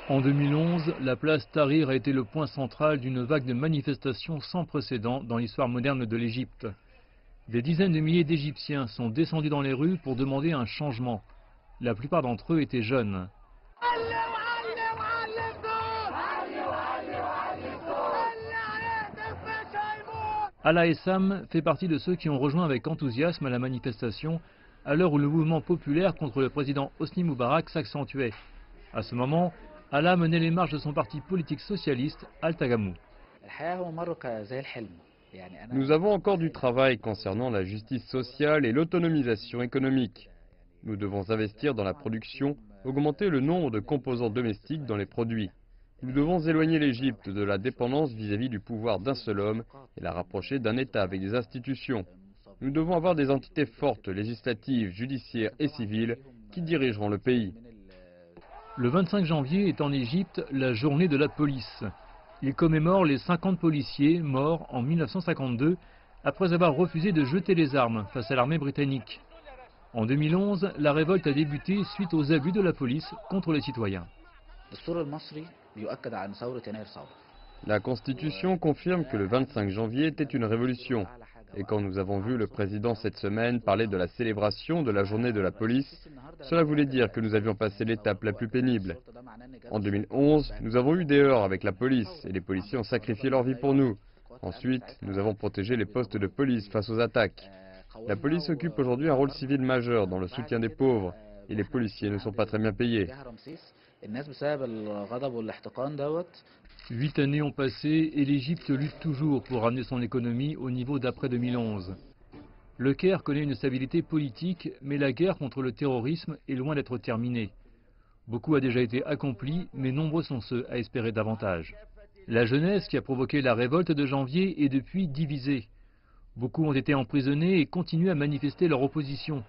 En 2011, la place Tahrir a été le point central d'une vague de manifestations sans précédent dans l'histoire moderne de l'Égypte. Des dizaines de milliers d'Égyptiens sont descendus dans les rues pour demander un changement. La plupart d'entre eux étaient jeunes. Alaa Essam fait partie de ceux qui ont rejoint avec enthousiasme la manifestation à l'heure où le mouvement populaire contre le président Hosni Moubarak s'accentuait. À ce moment, Alaa menait les marches de son parti politique socialiste, Al-Tagamou. Nous avons encore du travail concernant la justice sociale et l'autonomisation économique. Nous devons investir dans la production, augmenter le nombre de composants domestiques dans les produits. Nous devons éloigner l'Égypte de la dépendance vis-à-vis du pouvoir d'un seul homme et la rapprocher d'un État avec des institutions. Nous devons avoir des entités fortes, législatives, judiciaires et civiles, qui dirigeront le pays. Le 25 janvier est en Égypte la journée de la police. Il commémore les 50 policiers morts en 1952 après avoir refusé de jeter les armes face à l'armée britannique. En 2011, la révolte a débuté suite aux abus de la police contre les citoyens. La Constitution confirme que le 25 janvier était une révolution. Et quand nous avons vu le président cette semaine parler de la célébration de la journée de la police, cela voulait dire que nous avions passé l'étape la plus pénible. En 2011, nous avons eu des heurts avec la police et les policiers ont sacrifié leur vie pour nous. Ensuite, nous avons protégé les postes de police face aux attaques. La police occupe aujourd'hui un rôle civil majeur dans le soutien des pauvres et les policiers ne sont pas très bien payés. 8 années ont passé et l'Égypte lutte toujours pour ramener son économie au niveau d'après 2011. Le Caire connaît une stabilité politique, mais la guerre contre le terrorisme est loin d'être terminée. Beaucoup a déjà été accompli, mais nombreux sont ceux à espérer davantage. La jeunesse qui a provoqué la révolte de janvier est depuis divisée. Beaucoup ont été emprisonnés et continuent à manifester leur opposition.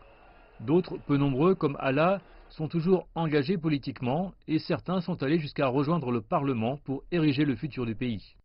D'autres, peu nombreux, comme Alaa, sont toujours engagés politiquement et certains sont allés jusqu'à rejoindre le Parlement pour ériger le futur du pays.